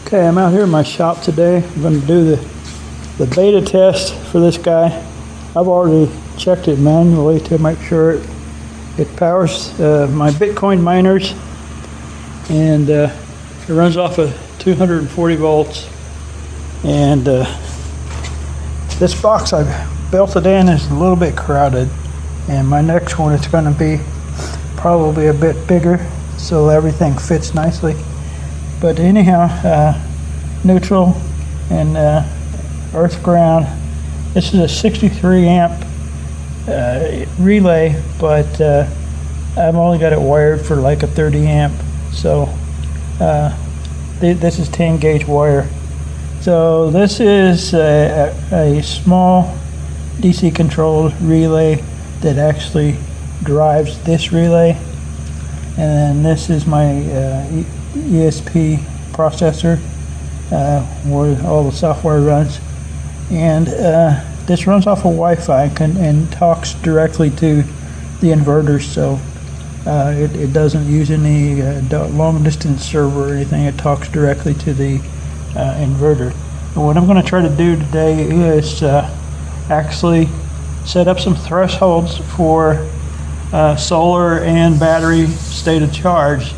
Okay, I'm out here in my shop today. I'm going to do the beta test for this guy. I've already checked it manually to make sure it powers my Bitcoin miners, and it runs off of 240 volts. And this box I built it in is a little bit crowded, and my next one is going to be probably a bit bigger so everything fits nicely. But anyhow, neutral and earth ground. This is a 63 amp relay, but I've only got it wired for like a 30 amp. So this is 10 gauge wire. So this is a small DC controlled relay that actually drives this relay, and then this is my ESP processor where all the software runs, and this runs off of Wi-Fi and talks directly to the inverters, so it doesn't use any long distance server or anything. It talks directly to the inverter. And what I'm going to try to do today is actually set up some thresholds for solar and battery state of charge,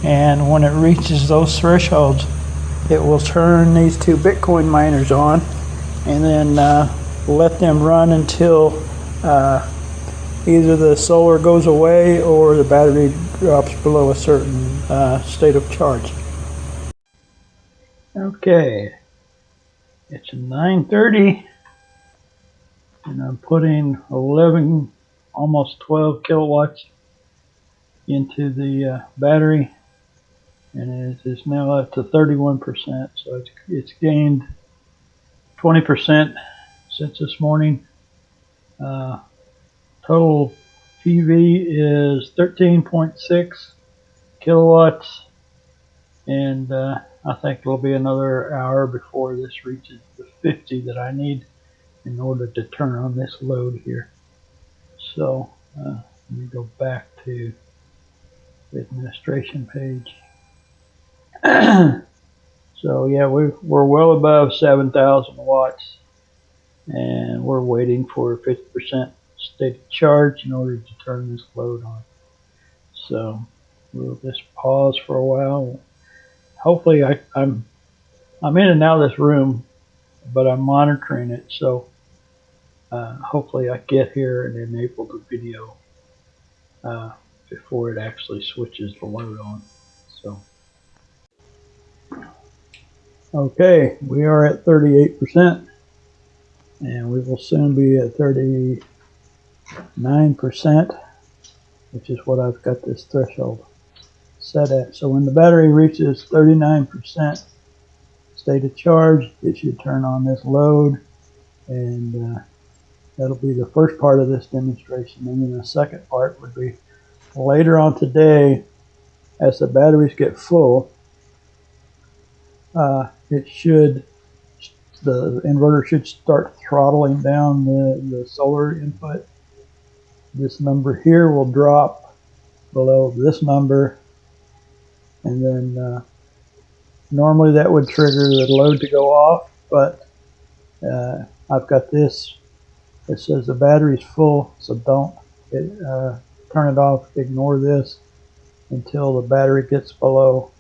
and when it reaches those thresholds, it will turn these two Bitcoin miners on and then let them run until either the solar goes away or the battery drops below a certain state of charge. Okay, it's 9:30 and I'm putting 11, almost 12 kilowatts into the battery, and it is now up to 31%, so it's gained 20% since this morning. Total PV is 13.6 kilowatts, and I think it'll be another hour before this reaches the 50 that I need in order to turn on this load here. So let me go back to the administration page. So yeah, we're well above 7,000 watts, and we're waiting for 50% state of charge in order to turn this load on. So we'll just pause for a while. Hopefully I'm in and out of this room, but I'm monitoring it, so hopefully I get here and enable the video before it actually switches the load on. So okay, we are at 38%, and we will soon be at 39%, which is what I've got this threshold set at. So when the battery reaches 39% state of charge, it should turn on this load, and that'll be the first part of this demonstration. And then the second part would be later on today, as the batteries get full, the inverter should start throttling down the solar input. This number here will drop below this number, and then normally that would trigger the load to go off, but I've got this. It says the battery's full, so don't turn it off. Ignore this until the battery gets below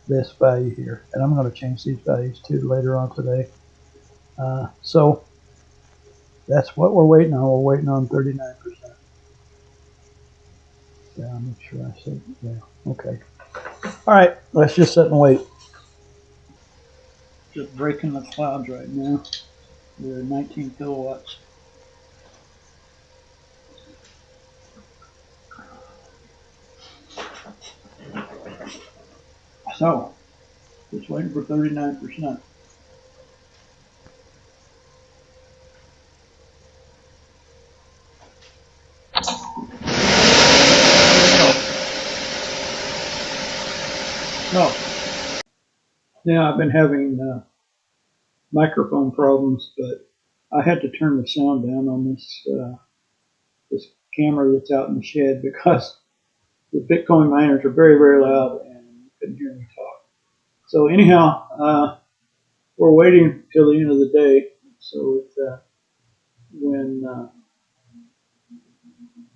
this value here, and I'm going to change these values too later on today. So that's what we're waiting on. We're waiting on 39%. Yeah, make sure I said, yeah, okay. All right, let's just sit and wait. Just breaking the clouds right now. We're at 19 kilowatts. So, just waiting for 39%. So, yeah, I've been having microphone problems, but I had to turn the sound down on this camera that's out in the shed because the Bitcoin miners are very, very loud and you couldn't hear me talk. So anyhow, we're waiting till the end of the day. So when uh,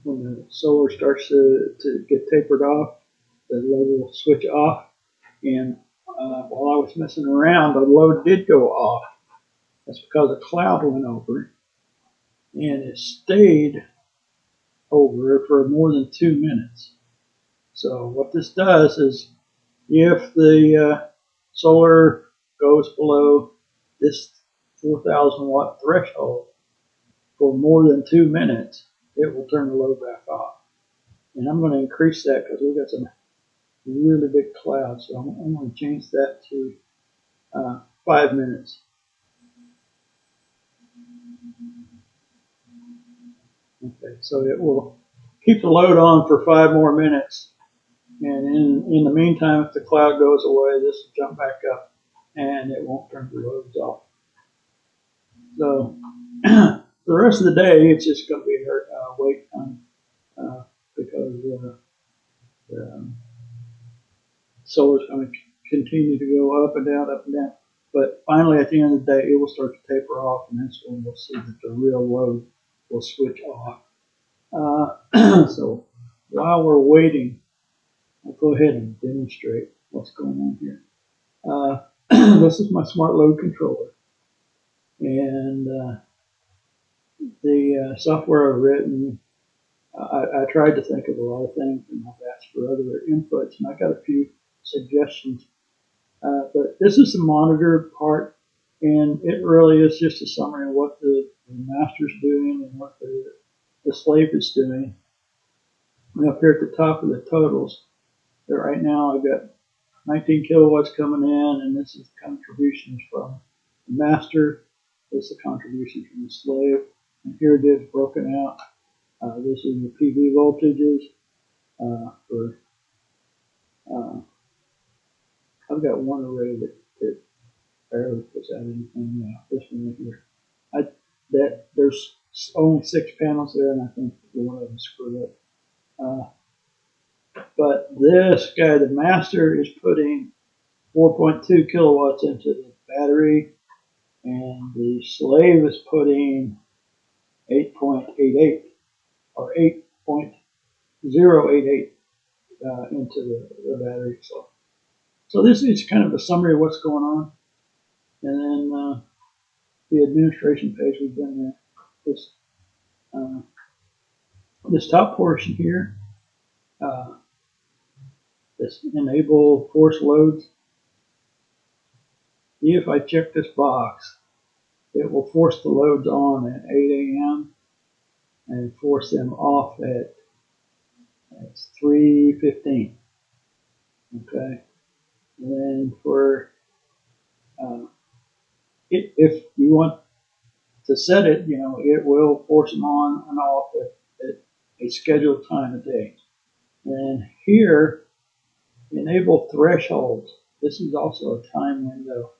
when the solar starts to get tapered off, the load will switch off. And while I was messing around, the load did go off. That's because a cloud went over, and it stayed over for more than 2 minutes. So what this does is, if the solar goes below this 4,000 watt threshold for more than 2 minutes, it will turn the load back off. And I'm going to increase that because we've got some really big clouds. So I'm going to change that to 5 minutes. Okay, so it will keep the load on for 5 more minutes. And in the meantime, if the cloud goes away, this will jump back up and it won't turn the loads off. So the rest of the day, it's just going to be wait time because the solar is going to continue to go up and down, up and down. But finally, at the end of the day, it will start to taper off, and that's when we'll see that the real load will switch off. So while we're waiting, I'll go ahead and demonstrate what's going on here. This is my smart load controller, and the software I've written, I tried to think of a lot of things, and I've asked for other inputs, and I got a few suggestions. But this is the monitor part, and it really is just a summary of what the master's doing and what the slave is doing. And up here at the top of the totals, that right now I've got 19 kilowatts coming in, and this is contributions from the master. This is the contribution from the slave, and here it is broken out. This is the PV voltages for. I've got one array that barely puts out anything now. This one right here. There's only 6 panels there, and I think one of them screwed up. But this guy, the master, is putting 4.2 kilowatts into the battery, and the slave is putting 8.88 or 8.088 into the battery. So this is kind of a summary of what's going on, and then the administration page we've been there. This top portion here, this enable force loads. If I check this box, it will force the loads on at 8 a.m. and force them off at 3:15. Okay, and then for if you want to set it, it will force them on and off at a scheduled time of day. And here, enable thresholds. This is also a time window.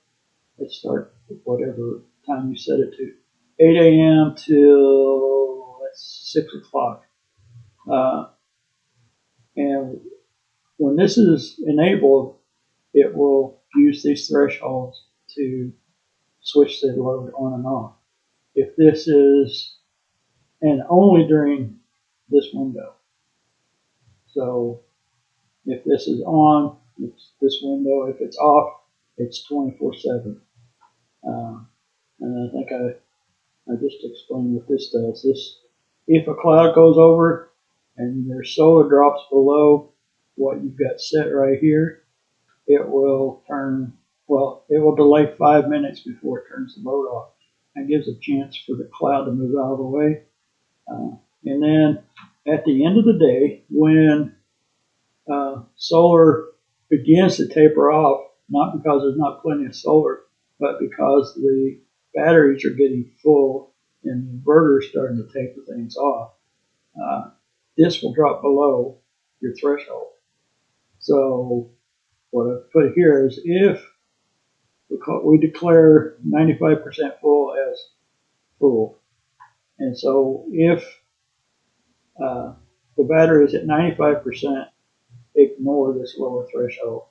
Let's start with whatever time you set it to. 8 a.m. till 6 o'clock. And when this is enabled, it will use these thresholds to switch the load on and off. If this is, and only during this window. So if this is on, it's this window. If it's off, it's 24/7. And I think I just explained what this does. If a cloud goes over and your solar drops below what you've got set right here, it will delay 5 minutes before it turns the load off. That gives a chance for the cloud to move out of the way. And then at the end of the day, when solar begins to taper off, not because there's not plenty of solar, but because the batteries are getting full and the inverter is starting to taper things off, this will drop below your threshold. So what I've put here is if we declare 95% full as full, and so if the battery is at 95%, ignore this lower threshold.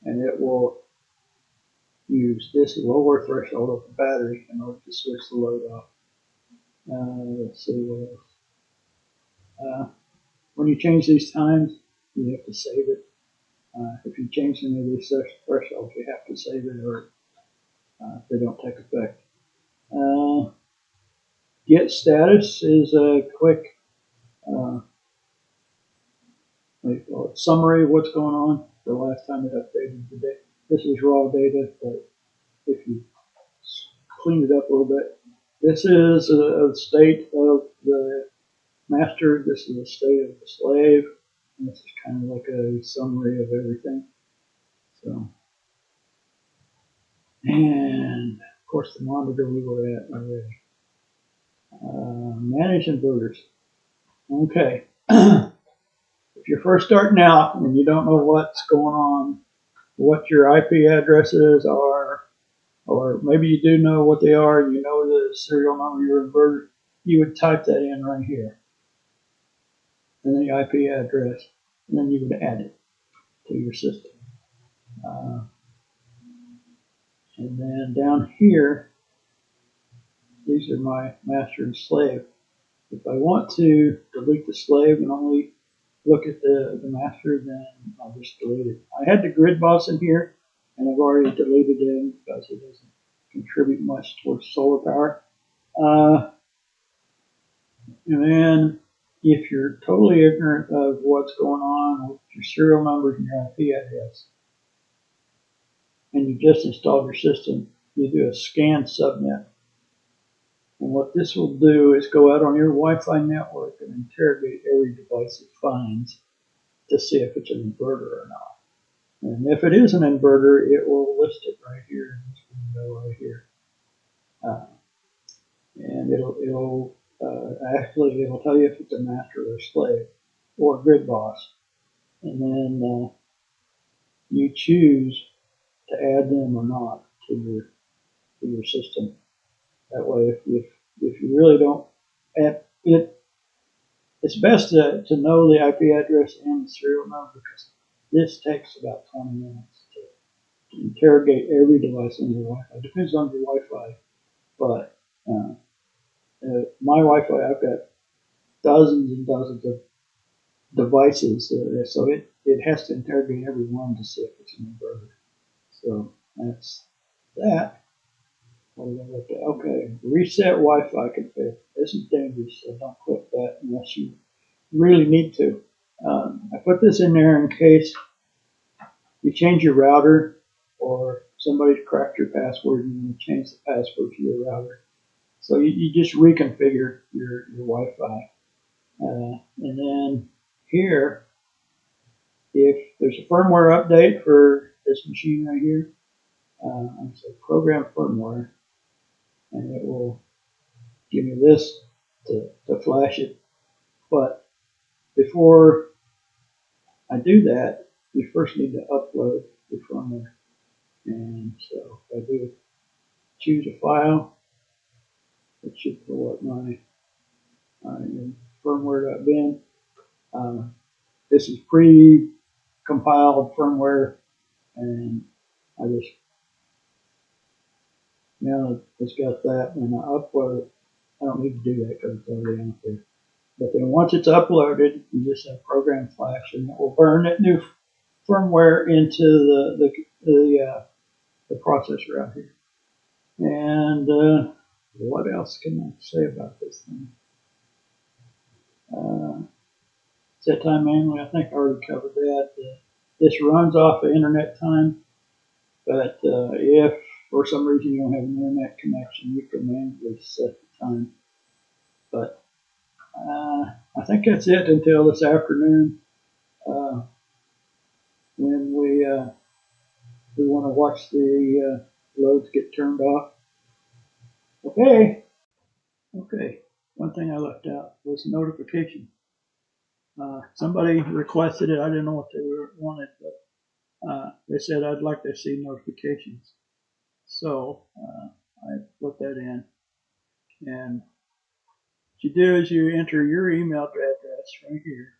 and it will use this lower threshold of the battery in order to switch the load off. Let's see what else. When you change these times, you have to save it. If you change any of these thresholds, you have to save it, or they don't take effect. Get status is a quick summary of what's going on. The last time it updated the data. This is raw data, but if you clean it up a little bit, this is a state of the master. This is the state of the slave. And this is kind of like a summary of everything. So, and of course the monitor we were at already. Manage inverters. Okay. If you're first starting out and you don't know what's going on, what your IP addresses are, or maybe you do know what they are and you know the serial number of your inverter, you would type that in right here. And the IP address, and then you would add it to your system. And then down here, these are my master and slave. If I want to delete the slave and only look at the master, then I'll just delete it. I had the grid boss in here, and I've already deleted him because it doesn't contribute much towards solar power. And then if you're totally ignorant of what's going on with your serial numbers and your IP address, and you just installed your system, you do a scan subnet. And what this will do is go out on your Wi-Fi network and interrogate every device it finds to see if it's an inverter or not. And if it is an inverter, it will list it right here in this window right here. And it'll tell you if it's a master or a slave or a grid boss. And then you choose to add them or not to your system. That way, if you really don't add it, it's best to know the IP address and the serial number, because this takes about 20 minutes to interrogate every device on your Wi-Fi. It depends on your Wi-Fi, but my Wi-Fi, I've got dozens and dozens of devices, so it has to interrogate every one to see if it's an inverter. So that's that. Okay, reset Wi-Fi config. This is dangerous, so don't click that unless you really need to. I put this in there in case you change your router or somebody's cracked your password and you want to change the password to your router. So you just reconfigure your Wi-Fi. And then here, if there's a firmware update for this machine right here, I'm saying program firmware, and it will give me this to flash it. But before I do that, you first need to upload the firmware. And so if I do choose a file, it should pull up my firmware.bin. This is pre-compiled firmware, and I just now it's got that, and I upload it. I don't need to do that because it's already out there. But then once it's uploaded, you just have program flash, and it will burn that new firmware into the processor out here. And what else can I say about this thing? Set time manually, I think I already covered that. This runs off of internet time, but if for some reason you don't have an internet connection, you can manually set the time. But I think that's it until this afternoon, when we want to watch the loads get turned off. Okay. One thing I left out was notification. Somebody requested it. I didn't know what they wanted, but they said I'd like to see notifications. So I put that in. And what you do is you enter your email address right here.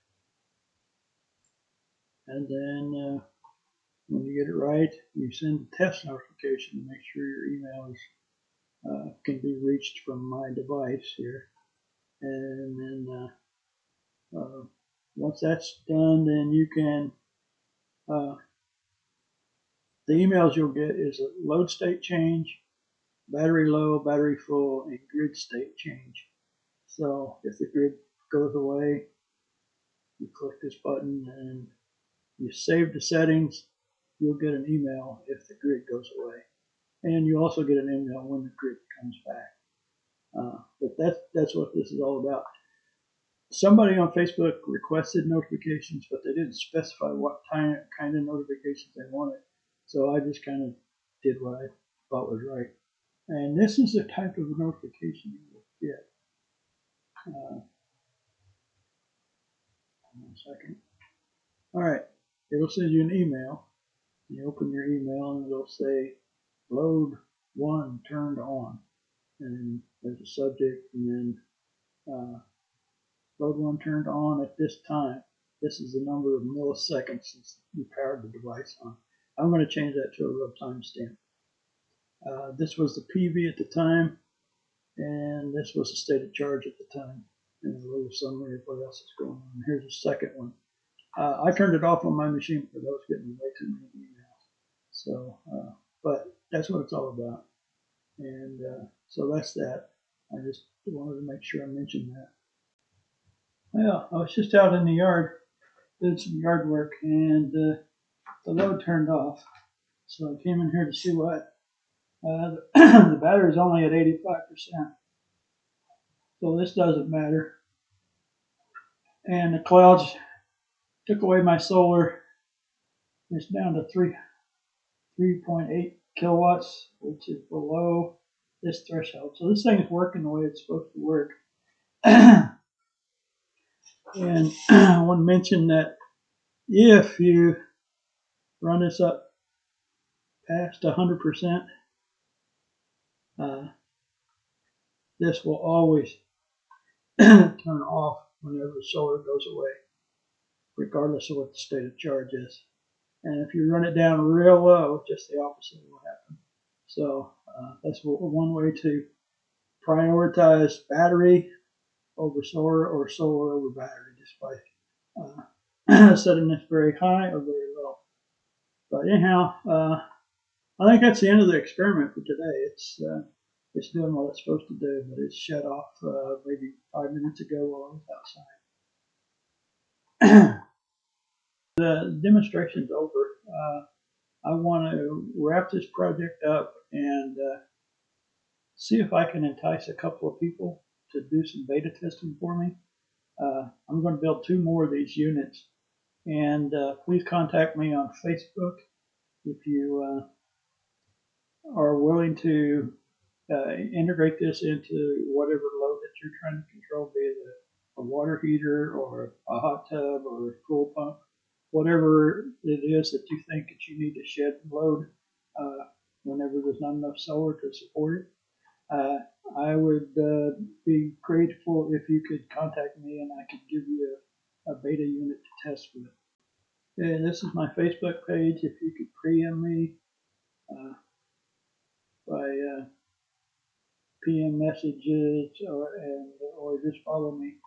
And then When you get it right, you send a test notification to make sure your email is, can be reached from my device here. And then once that's done, then you can, the emails you'll get is a load state change, battery low, battery full, and grid state change. So if the grid goes away, you click this button and you save the settings, you'll get an email if the grid goes away. And you also get an email when the grid comes back. But that's what this is all about. Somebody on Facebook requested notifications, but they didn't specify what kind of notifications they wanted. So I just kind of did what I thought was right. And this is the type of notification you will get. One second. All right. It'll send you an email. You open your email and it'll say load 1 turned on. And there's a subject, and then load 1 turned on at this time. This is the number of milliseconds since you powered the device on. I'm going to change that to a real time stamp. This was the PV at the time, and this was the state of charge at the time. And a little summary of what else is going on. Here's the second one. I turned it off on my machine because I was getting way too many emails. So, but that's what it's all about. And so that's that. I just wanted to make sure I mentioned that. Well, I was just out in the yard, did some yard work, and the load turned off. So I came in here to see what. The battery's only at 85%. So this doesn't matter. And the clouds took away my solar. It's down to 3.8 kilowatts, which is below this threshold. So this thing is working the way it's supposed to work. And I want to mention that if you run this up past 100%, this will always turn off whenever the solar goes away, regardless of what the state of charge is. And if you run it down real low, just the opposite will happen. So that's one way to prioritize battery over solar or solar over battery, just by setting this very high or very low. But anyhow, I think that's the end of the experiment for today. It's doing what it's supposed to do, but it's shut off maybe 5 minutes ago while I was outside. The demonstration's over. I want to wrap this project up and see if I can entice a couple of people to do some beta testing for me. I'm going to build 2 more of these units, and please contact me on Facebook if you are willing to integrate this into whatever load that you're trying to control, be it a water heater or a hot tub or a pool pump, whatever it is that you think that you need to shed load whenever there's not enough solar to support it. I would be grateful if you could contact me and I could give you a beta unit to test with. And this is my Facebook page. If you could PM me by PM messages or just follow me